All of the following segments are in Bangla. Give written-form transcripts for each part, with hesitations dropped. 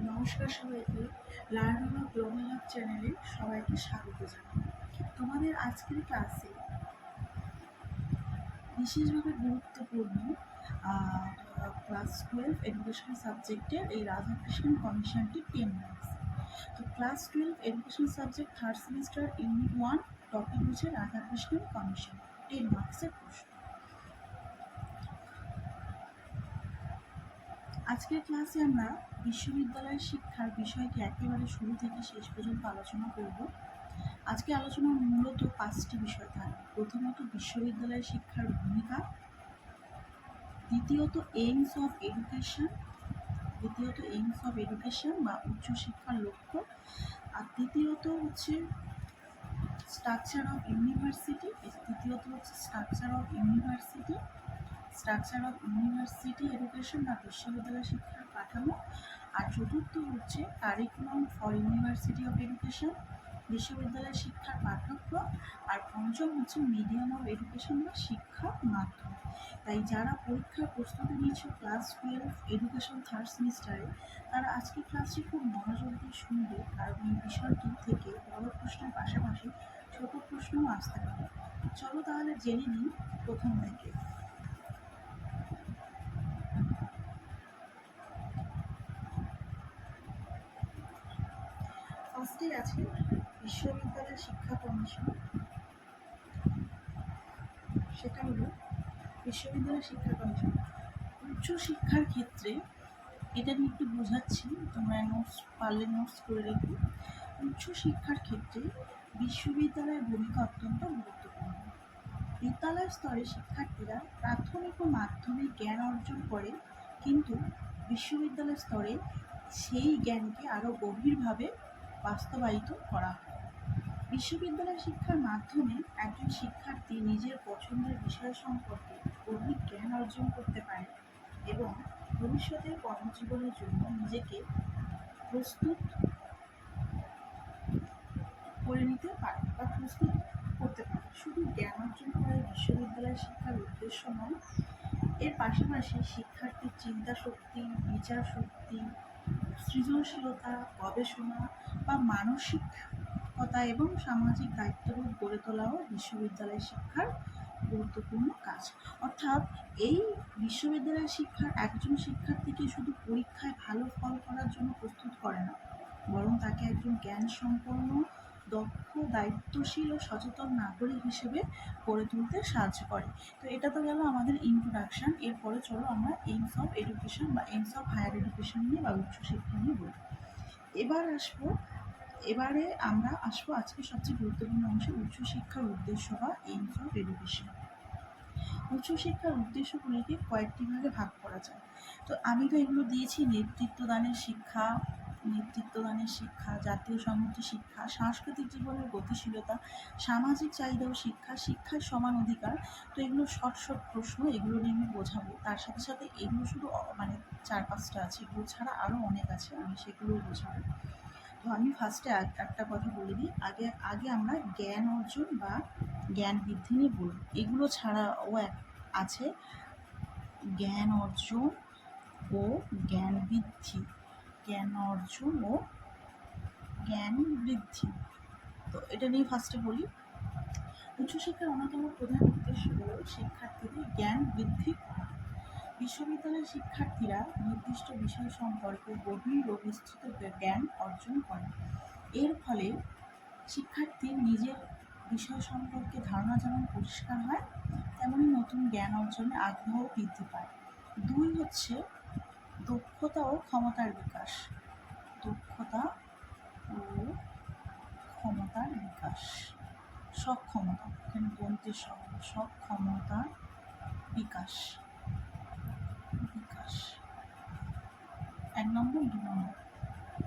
নমস্কার সবাইকে। লার্নিং অফ গ্লোবাল হাব চ্যানেলে সবাইকে স্বাগত জানাই। তোমাদের আজকের ক্লাসে বিশেষভাবে গুরুত্বপূর্ণ ক্লাস 12 এডুকেশন সাবজেক্টের এই রাধাকৃষ্ণন কমিশনটি 10 মার্কস। তো class 12 education subject third semester unit 1 topic হচ্ছে রাধাকৃষ্ণন কমিশন, 10 মার্কসের প্রশ্ন। আজকের ক্লাসে আমরা বিশ্ববিদ্যালয়ের শিক্ষার বিষয়টি একেবারে শুরু থেকে শেষ পর্যন্ত আলোচনা করব। আজকে আলোচনা মূলত 5টি বিষয় থাকবে। প্রথমত বিশ্ববিদ্যালয়ের শিক্ষার ভূমিকা, দ্বিতীয়ত এইমস অফ এডুকেশন বা উচ্চশিক্ষার লক্ষ্য, আর তৃতীয়ত হচ্ছে স্ট্রাকচার অফ ইউনিভার্সিটি এডুকেশন বা বিশ্ববিদ্যালয় শিক্ষার কাঠামো, আর চতুর্থ হচ্ছে curriculum for university of education, বিশ্ববিদ্যালয় শিক্ষার পাঠ্যক্রম, আর পঞ্চম হচ্ছে মিডিয়াম অফ এডুকেশন বা শিক্ষা মাধ্যম। তাই যারা পরীক্ষার প্রস্তুতি নিচ্ছে ক্লাস 12 এডুকেশন থার্ড সেমিস্টারে, তারা আজকে ক্লাসটি খুব মনোযোগ দিয়ে শুনবে, কারণ এই বিষয়টি থেকে বড় প্রশ্নের পাশাপাশি ছোট প্রশ্নও আসতে পারে। চলো তাহলে জেনে নিই প্রথম থেকে। ফার্স্টে আছে বিশ্ববিদ্যালয় শিক্ষা কমিশন। সেটা হলো বিশ্ববিদ্যালয় শিক্ষা কমিশন উচ্চশিক্ষার ক্ষেত্রে, এটা নিয়ে একটু বোঝাচ্ছি, তোমরা নোটস করে রেখো। উচ্চশিক্ষার ক্ষেত্রে বিশ্ববিদ্যালয়ের ভূমিকা অত্যন্ত গুরুত্বপূর্ণ। বিদ্যালয় স্তরে শিক্ষার্থীরা প্রাথমিক ও মাধ্যমিক জ্ঞান অর্জন করে, কিন্তু বিশ্ববিদ্যালয় স্তরে সেই জ্ঞানকে আরও গভীরভাবে বাস্তবায়িত করা হয়। বিশ্ববিদ্যালয় শিক্ষার মাধ্যমে একজন শিক্ষার্থী নিজের পছন্দের বিষয় সম্পর্কে গভীর জ্ঞান অর্জন করতে পারে এবং ভবিষ্যতের কর্মজীবনের জন্য নিজেকে প্রস্তুত করতে পারে। শুধু জ্ঞান অর্জন করাই বিশ্ববিদ্যালয় শিক্ষার উদ্দেশ্য নয়, এর পাশাপাশি শিক্ষার্থীর চিন্তা শক্তি, বিচার শক্তি, সৃজনশীলতা, গবেষণা বা মানসিকতা এবং সামাজিক দায়িত্ববোধ গড়ে তোলাও বিশ্ববিদ্যালয় শিক্ষার গুরুত্বপূর্ণ কাজ। অর্থাৎ এই বিশ্ববিদ্যালয় শিক্ষা একজন শিক্ষার্থীকে শুধু পরীক্ষায় ভালো ফল করার জন্য প্রস্তুত করে না, বরং তাকে একজন জ্ঞান সম্পন্ন, দক্ষ, দায়িত্বশীল ও সচেতন নাগরিক হিসেবে গড়ে তুলতে সাহায্য করে। তো এটা তো গেল আমাদের ইন্ট্রোডাকশন। এরপরে চলো আমরা এইমস অফ এডুকেশন বা এইমস অফ হায়ার এডুকেশন নিয়ে বা উচ্চশিক্ষা নিয়ে বলি। এবারে আমরা আসবো আজকে সবচেয়ে গুরুত্বপূর্ণ অংশে, উচ্চশিক্ষার উদ্দেশ্য বা এইমস অফ এডুকেশন। উচ্চশিক্ষার উদ্দেশ্যগুলিকে কয়েকটি ভাগে ভাগ করা যায়। তো আমি তো এগুলো দিয়েছি: নেতৃত্বদানের শিক্ষা, জাতীয় সংহতি শিক্ষা, সাংস্কৃতিক জীবনের গতিশীলতা, সামাজিক চাহিদা ও শিক্ষার সমান অধিকার। তো এগুলো শর্ট প্রশ্ন, এগুলো নিয়ে আমি বোঝাবো। তার সাথে সাথে এগুলো শুধু 4-5টা আছে, এগুলো ছাড়া আরও অনেক আছে, আমি সেগুলোও বোঝাবো। তো আমি ফার্স্টে একটা কথা বলে দিই। আগে আমরা জ্ঞান অর্জন বা জ্ঞান বৃদ্ধি নিয়ে বলব। এগুলো ছাড়াও আছে জ্ঞান অর্জন ও জ্ঞান বৃদ্ধি। তো এটা নিয়ে ফার্স্টে বলি। উচ্চশিক্ষার অন্যতম প্রধান উদ্দেশ্য হল শিক্ষার্থীদের জ্ঞান বৃদ্ধি করা। বিশ্ববিদ্যালয়ের শিক্ষার্থীরা নির্দিষ্ট বিষয় সম্পর্কে গভীর ও বিস্তৃত জ্ঞান অর্জন করে। এর ফলে শিক্ষার্থীর নিজের বিষয় সম্পর্কে ধারণা যেমন পরিষ্কার হয়, তেমনি নতুন জ্ঞান অর্জনে আগ্রহ বৃদ্ধি পায়। 2 হচ্ছে দক্ষতা ও ক্ষমতার বিকাশ। সক্ষমতা, এখানে গ্রন্থের সক্ষমতার বিকাশ। 1 নম্বর। 2 নম্বর,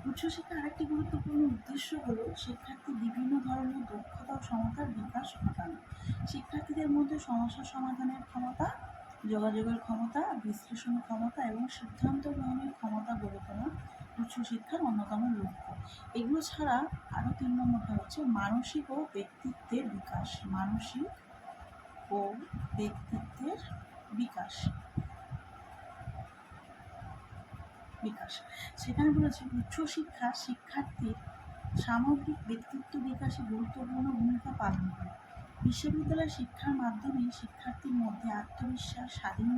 উচ্চশিক্ষার আরেকটি গুরুত্বপূর্ণ উদ্দেশ্য হল শিক্ষার্থী বিভিন্ন ধরনের দক্ষতা ও ক্ষমতার বিকাশ ঘটানো। শিক্ষার্থীদের মধ্যে সমস্যা সমাধানের ক্ষমতা, যোগাযোগের ক্ষমতা, বিশ্লেষণ ক্ষমতা এবং সিদ্ধান্ত গ্রহণের ক্ষমতা গড়ে তোলা উচ্চশিক্ষার অন্যতম লক্ষ্য। এগুলো ছাড়া আরও 3 নম্বরটা হচ্ছে মানসিক ও ব্যক্তিত্বের বিকাশ। সেখানে বলেছে উচ্চশিক্ষা শিক্ষার্থীর সামগ্রিক ব্যক্তিত্ব বিকাশে গুরুত্বপূর্ণ ভূমিকা পালন করে। বিশ্ববিদ্যালয় শিক্ষার মাধ্যমে শিক্ষার্থীর মধ্যে আত্মবিশ্বাস, স্বাধীন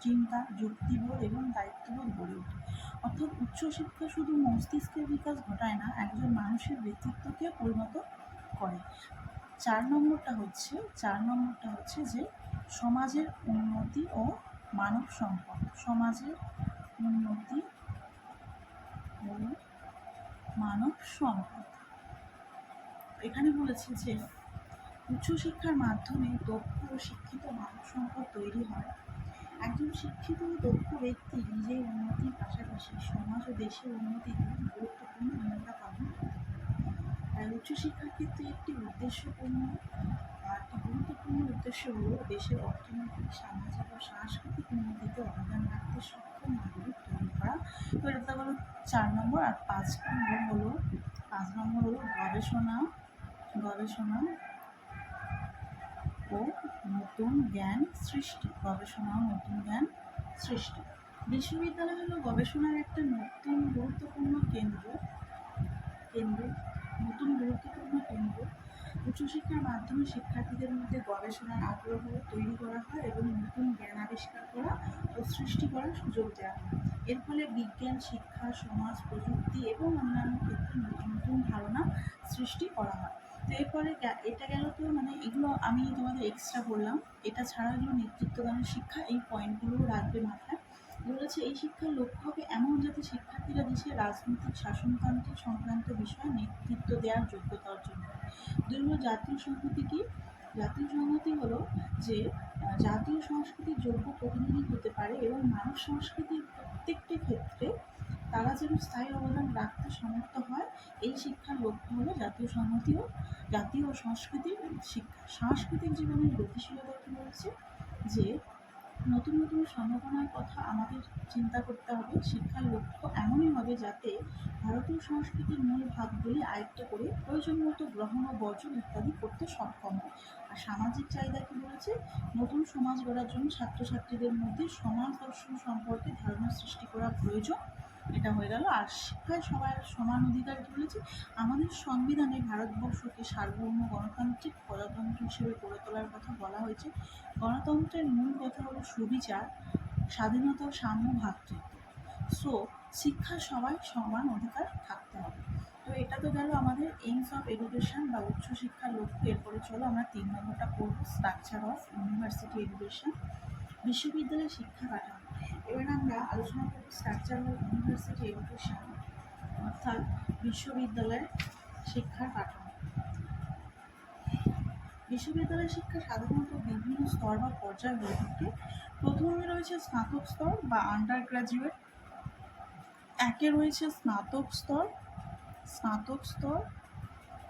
চিন্তা, যুক্তিবোধ এবং দায়িত্ববোধ গড়ে ওঠে। অর্থাৎ উচ্চশিক্ষা শুধু মস্তিষ্কের বিকাশ ঘটায় না, একজন মানুষের ব্যক্তিত্বকে পরিণত করে। 4 নম্বরটা হচ্ছে যে সমাজের উন্নতি ও মানব সম্পদ। সমাজের উন্নতি ও মানব সম্পদ। এখানে বলেছে যে উচ্চশিক্ষার মাধ্যমে দক্ষ ও শিক্ষিত মানব সম্পদ তৈরি হয়। একজন শিক্ষিত ও দক্ষ ব্যক্তি নিজের উন্নতির পাশাপাশি সমাজ ও দেশের উন্নতিতে গুরুত্বপূর্ণ ভূমিকা পালন করতে পারে। তাই উচ্চশিক্ষার ক্ষেত্রে একটি গুরুত্বপূর্ণ উদ্দেশ্য হল দেশের অর্থনৈতিক, সামাজিক ও সাংস্কৃতিক উন্নতিতে অবদান রাখতে সক্ষম নাগরিক তৈরি করা। তো এটা হলো 4 নম্বর। আর 5 নম্বর হলো গবেষণা ও নতুন জ্ঞান সৃষ্টি। বিশ্ববিদ্যালয় হলো গবেষণার একটা গুরুত্বপূর্ণ কেন্দ্র। উচ্চশিক্ষার মাধ্যমে শিক্ষার্থীদের মধ্যে গবেষণার আগ্রহ তৈরি করা হয় এবং নতুন জ্ঞান আবিষ্কার করা ও সৃষ্টি করার সুযোগ দেওয়া হয়। এর ফলে বিজ্ঞান, শিক্ষা, সমাজ, প্রযুক্তি এবং অন্যান্য ক্ষেত্রে নতুন নতুন ধারণা সৃষ্টি করা হয়। তো এরপরে এটা গেল। তো এগুলো আমি তোমাদের এক্সট্রা বললাম। এটা ছাড়াও এগুলো নেতৃত্বদানের শিক্ষা, এই পয়েন্টগুলো রাখবে মাথায়। বলেছে এই শিক্ষার লক্ষ্য হবে এমন যাতে শিক্ষার্থীরা দেশের রাজনৈতিক, শাসনতন্ত্র সংক্রান্ত বিষয়ে নেতৃত্ব দেওয়ার যোগ্যতা অর্জন করে। 2 নম্বর জাতীয় সংহতি কি? জাতীয় সংহতি হলো যে জাতীয় সংস্কৃতির যোগ্য প্রতিনিধি হতে পারে এবং মানব সংস্কৃতির প্রত্যেকটি ক্ষেত্রে তারা যেন স্থায়ী অবদান রাখতে সমর্থ হয়। এই শিক্ষার লক্ষ্য হলো জাতীয় সংহতি ও জাতীয় সংস্কৃতির শিক্ষা। সাংস্কৃতিক জীবনের গতিশীলতা কি বলছে যে নতুন নতুন সম্ভাবনার কথা আমাদের চিন্তা করতে হবে। শিক্ষার লক্ষ্য এমনই হবে যাতে ভারতীয় সংস্কৃতির মূল ভাবগুলি আয়ত্ত করে প্রয়োজন মতো গ্রহণ ও বর্জন ইত্যাদি করতে সক্ষম হয়। আর সামাজিক চাহিদা কি বলেছে? নতুন সমাজ গড়ার জন্য ছাত্রছাত্রীদের মধ্যে সমাজ দর্শন সম্পর্কে ধারণা সৃষ্টি করা প্রয়োজন। এটা হয়ে গেল। আর শিক্ষায় সবার সমান অধিকার কি বলেছে? আমাদের সংবিধানে ভারতবর্ষকে সার্বভৌম গণতান্ত্রিক প্রজাতন্ত্র হিসেবে গড়ে তোলার কথা বলা হয়েছে। গণতন্ত্রের মূল কথা হলো সুবিচার, স্বাধীনতা, সাম্য, ভ্রাতৃত্ব। সো শিক্ষা সবাই সমান অধিকার থাকতে হবে। তো এটা তো গেল আমাদের এইমস অফ এডুকেশন বা উচ্চশিক্ষার লক্ষ্য। এরপরে চলো আমরা 3 নম্বরটা পড়ব, স্ট্রাকচার অফ ইউনিভার্সিটি এডুকেশন। বিশ্ববিদ্যালয়ের শিক্ষা কাঠামো। এবার আমরা আলোচনা করব স্ট্রাকচার অফ ইউনিভার্সিটি এডুকেশন, অর্থাৎ বিশ্ববিদ্যালয়ের শিক্ষার কাঠামো। বিশ্ববিদ্যালয় শিক্ষা সাধারণত বিভিন্ন স্তর বা পর্যায় হয়ে থাকে। প্রথমে রয়েছে স্নাতক স্তর বা আন্ডার গ্রাজুয়েট। 1-এ রয়েছে স্নাতক স্তর।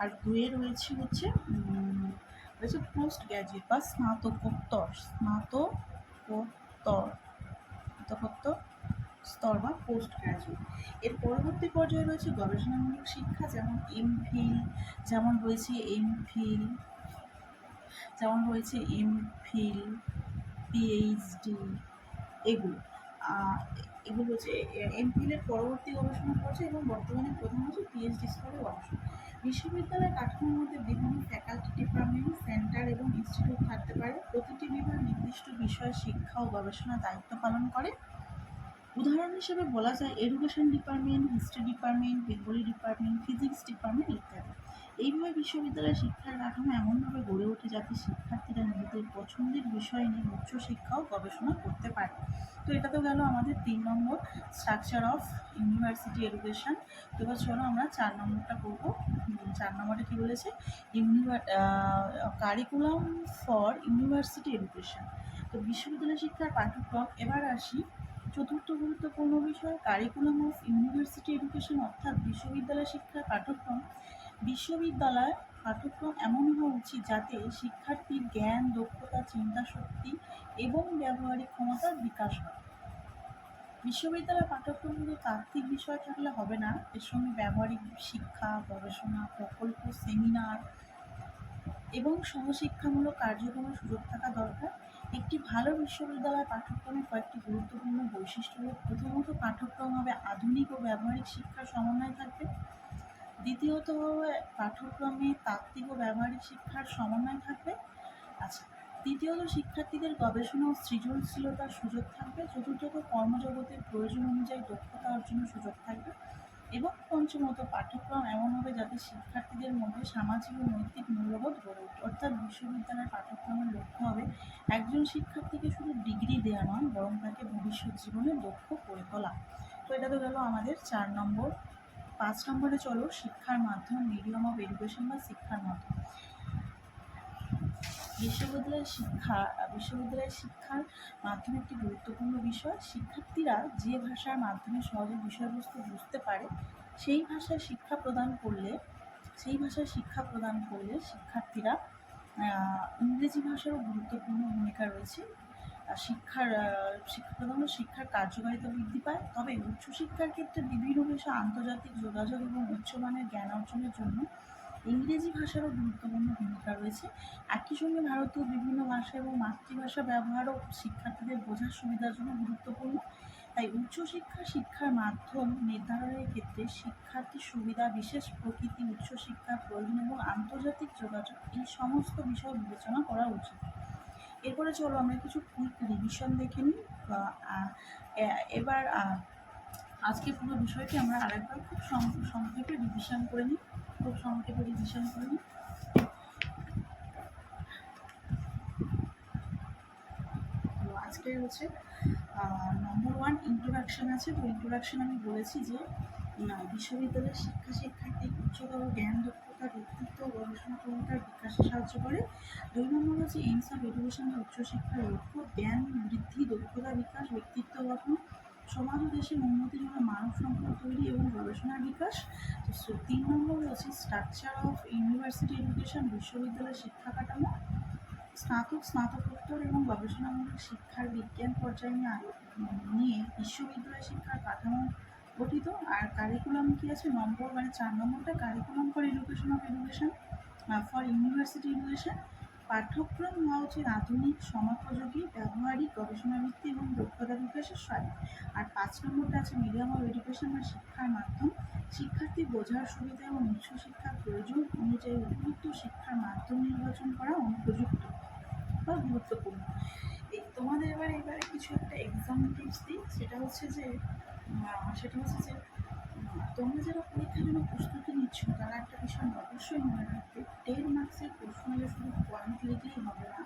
আর 2-এ রয়েছে পোস্ট গ্র্যাজুয়েট বা স্নাতকোত্তর স্তর বা পোস্ট গ্র্যাজুয়েট। এর পরবর্তী পর্যায়ে রয়েছে গবেষণামূলক শিক্ষা, যেমন এমফিল, পিএইচডি, এগুলো হচ্ছে এমফিলের পরবর্তী গবেষণা পর্যায়ে এবং বর্তমানে প্রধান হচ্ছে পিএইচডি স্তরের গবেষণা। বিশ্ববিদ্যালয়ের কাঠামোর মধ্যে বিভিন্ন ফ্যাকাল্টি, ডিপার্টমেন্ট, সেন্টার এবং ইনস্টিটিউট থাকতে পারে। প্রতিটি বিভাগ নির্দিষ্ট বিষয়ে শিক্ষা ও গবেষণার দায়িত্ব পালন করে। উদাহরণ হিসেবে বলা যায় education department, history department, Bengali department, physics department ইত্যাদি। এইভাবে বিশ্ববিদ্যালয়ের শিক্ষার কাঠামো এমনভাবে গড়ে ওঠে যাতে শিক্ষার্থীরা নিজেদের পছন্দের বিষয় নিয়ে উচ্চশিক্ষা ও গবেষণা করতে পারে। তো এটা তো গেল আমাদের 3 নম্বর, স্ট্রাকচার অফ ইউনিভার্সিটি এডুকেশন। এবার চলো আমরা 4 নম্বরটা করবো। 4 নম্বরে কী বলেছে? Curriculum for university education. তো বিশ্ববিদ্যালয় শিক্ষার পাঠ্যক্রম। এবার আসি চতুর্থ গুরুত্বপূর্ণ বিষয়, কারিকুলাম অফ ইউনিভার্সিটি এডুকেশন, অর্থাৎ বিশ্ববিদ্যালয় শিক্ষার পাঠ্যক্রম। বিশ্ববিদ্যালয় পাঠ্যক্রম এমন হওয়া উচিত যাতে শিক্ষার্থীর জ্ঞান, দক্ষতা, চিন্তাশক্তি এবং ব্যবহারিক ক্ষমতার বিকাশ হয়। বিশ্ববিদ্যালয় পাঠ্যক্রমগুলো তাত্ত্বিক বিষয় থাকলে হবে না, এর সঙ্গে ব্যবহারিক শিক্ষা, গবেষণা, প্রকল্প, সেমিনার এবং সহশিক্ষামূলক কার্যক্রমের সুযোগ থাকা দরকার। একটি ভালো বিশ্ববিদ্যালয় পাঠ্যক্রমে কয়েকটি গুরুত্বপূর্ণ বৈশিষ্ট্য হলো, প্রথমত পাঠ্যক্রম হবে আধুনিক ও ব্যবহারিক শিক্ষার সমন্বয় থাকবে। দ্বিতীয়ত পাঠ্যক্রমে তাত্ত্বিক ও ব্যবহারিক শিক্ষার সমন্বয় থাকবে। আচ্ছা, তৃতীয়ত শিক্ষার্থীদের গবেষণা ও সৃজনশীলতার সুযোগ থাকবে। চতুর্থত কর্মজগতের প্রয়োজন অনুযায়ী দক্ষতা অর্জনের সুযোগ থাকবে। এবং পঞ্চমত পাঠ্যক্রম এমন হবে যাতে শিক্ষার্থীদের মধ্যে সামাজিক ও নৈতিক মূল্যবোধ গড়ে ওঠে। অর্থাৎ বিশ্ববিদ্যালয়ের পাঠ্যক্রমের লক্ষ্য হবে একজন শিক্ষার্থীকে শুধু ডিগ্রি দেওয়া নয়, বরং তাকে ভবিষ্যৎ জীবনে দক্ষ করে তোলা। তো এটা তো গেল আমাদের 4 নম্বর। 5 নম্বরে চলো শিক্ষার মাধ্যম, মিডিয়াম অফ এডুকেশন বা শিক্ষার মাধ্যম। বিশ্ববিদ্যালয়ের শিক্ষার মাধ্যমে একটি গুরুত্বপূর্ণ বিষয়, শিক্ষার্থীরা যে ভাষার মাধ্যমে সহজে বিষয়বস্তু বুঝতে পারে সেই ভাষায় শিক্ষা প্রদান করলে শিক্ষার্থীরা ইংরেজি ভাষারও গুরুত্বপূর্ণ ভূমিকা রয়েছে। শিক্ষা প্রদান ও শিক্ষার কার্যকারিতা বৃদ্ধি পায়। তবে উচ্চশিক্ষার ক্ষেত্রে বিভিন্ন বিষয়ে আন্তর্জাতিক যোগাযোগ এবং উচ্চমানের জ্ঞান অর্জনের জন্য ইংরেজি ভাষারও গুরুত্বপূর্ণ ভূমিকা রয়েছে। একই সঙ্গে ভারতীয় বিভিন্ন ভাষা এবং মাতৃভাষা ব্যবহারও শিক্ষার্থীদের বোঝার সুবিধার জন্য গুরুত্বপূর্ণ। তাই শিক্ষার মাধ্যম নির্ধারণের ক্ষেত্রে শিক্ষার্থীর সুবিধা, বিশেষ প্রকৃতি, উচ্চশিক্ষার প্রয়োজন এবং আন্তর্জাতিক যোগাযোগ এই সমস্ত বিষয় বিবেচনা করা উচিত। এরপরে চলো আমরা কিছু কুইক রিভিশন দেখে নিই। এবার আজকে পুরো বিষয়টি আমরা আরেকবার খুব সংক্ষেপে রিভিশন করে নিই। তো আজকে হচ্ছে নম্বর 1 ইন্ট্রোডাকশন আছে। তো ইন্ট্রোডাকশন আমি বলেছি যে বিশ্ববিদ্যালয়ের শিক্ষার্থী উচ্চতর জ্ঞান, দক্ষতা, ব্যক্তিত্ব, গবেষণা ক্ষমতার বিকাশে সাহায্য করে। 2 নম্বর হচ্ছে এইমস অফ এডুকেশন বা উচ্চশিক্ষার লক্ষ্য জ্ঞান বৃদ্ধি, দক্ষতা বিকাশ, ব্যক্তিত্ব গঠন, সমাজ ও দেশের উন্নতির জন্য মানব সম্পদ তৈরি এবং গবেষণার বিকাশ। তো 3 নম্বর হচ্ছে স্ট্রাকচার অফ ইউনিভার্সিটি এডুকেশন, বিশ্ববিদ্যালয়ের শিক্ষা কাঠামো, স্নাতকোত্তর এবং গবেষণামূলক শিক্ষার বিজ্ঞান পর্যায়ে নিয়ে বিশ্ববিদ্যালয় শিক্ষার কাঠামো গঠিত। আর কারিকুলাম কি আছে নম্বর, মানে 4 নম্বরটা curriculum for education for university education. পাঠ্যক্রম হওয়া উচিত আধুনিক, সমাপযোগী, ব্যবহারিক, গবেষণাভিত্তিক এবং দক্ষতা বিকাশের সহায়ক। আর 5 নম্বরটা আছে মিডিয়াম অফ এডুকেশন বা শিক্ষার মাধ্যম, শিক্ষার্থী বোঝার সুবিধা এবং উচ্চশিক্ষার প্রয়োজন অনুযায়ী উপযুক্ত শিক্ষার মাধ্যম নির্বাচন করা অনুপযুক্ত বা গুরুত্বপূর্ণ। তোমাদের এবারে কিছু একটা এক্সাম টিপস দিই। সেটা হচ্ছে যে তোমরা যারা পরীক্ষার জন্য প্রস্তুতি নিচ্ছ তারা একটা বিষয় অবশ্যই মনে রাখবে, 10 মার্কসের প্রশ্ন হলে শুধু পয়েন্ট লিখলেই হবে না।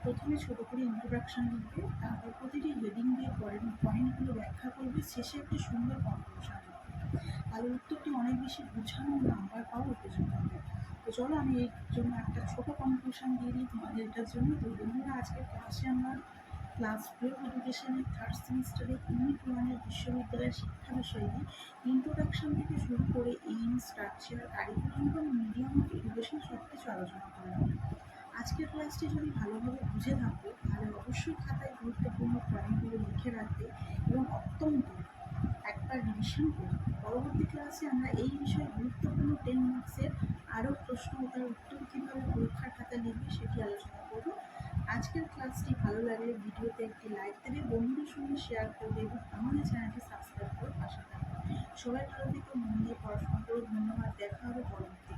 প্রথমে ছোটো করে ইন্ট্রোডাকশান লিখবে, তারপর প্রতিটি হেডিং দিয়ে পয়েন্টগুলো ব্যাখ্যা করবে, শেষে একটি সুন্দর কনক্লুশন লিখবে। তাহলে উত্তরটি অনেক বেশি গুছানো নাম্বার পাওয়া উপযুক্ত হবে। তো চলো আমি এর জন্য একটা ছোটো কনক্লুশন দিয়ে দিই তোমাদের এটার জন্য। তো বন্ধুরা, আজকের ক্লাসে আমরা ক্লাস 12 এডুকেশনের 3rd সেমিস্টারে ইউনিট 1-এর বিশ্ববিদ্যালয়ের শিক্ষা বিষয়ে ইন্ট্রোডাকশন থেকে শুরু করে এইম, স্ট্রাকচার, কারিকুলাম এবং মিডিয়াম অফ এডুকেশন সব কিছু আলোচনা করলাম। আজকের ক্লাসটি যদি ভালোভাবে বুঝে থাকো তাহলে অবশ্যই খাতায় গুরুত্বপূর্ণ পয়েন্টগুলো লিখে রাখবে এবং অত্যন্ত একবার রিভিশন করবে। পরবর্তী ক্লাসে আমরা এই বিষয়ে গুরুত্বপূর্ণ 10 মার্কসের আরও প্রশ্ন ও তার উত্তর কীভাবে পরীক্ষার খাতায় লিখবে সেটি আলোচনা করব। আজকের ক্লাসটি ভালো লাগলে ভিডিওতে একটি লাইক দেবে, বন্ধুদের সঙ্গে শেয়ার করবে এবং আমাদের চ্যানেলটি সাবস্ক্রাইব করে পাশে থাকবে। সবাই ভালো থেকো, মন দিয়ে পড়াশোনা করো। ধন্যবাদ, দেখা হবে পরবর্তী।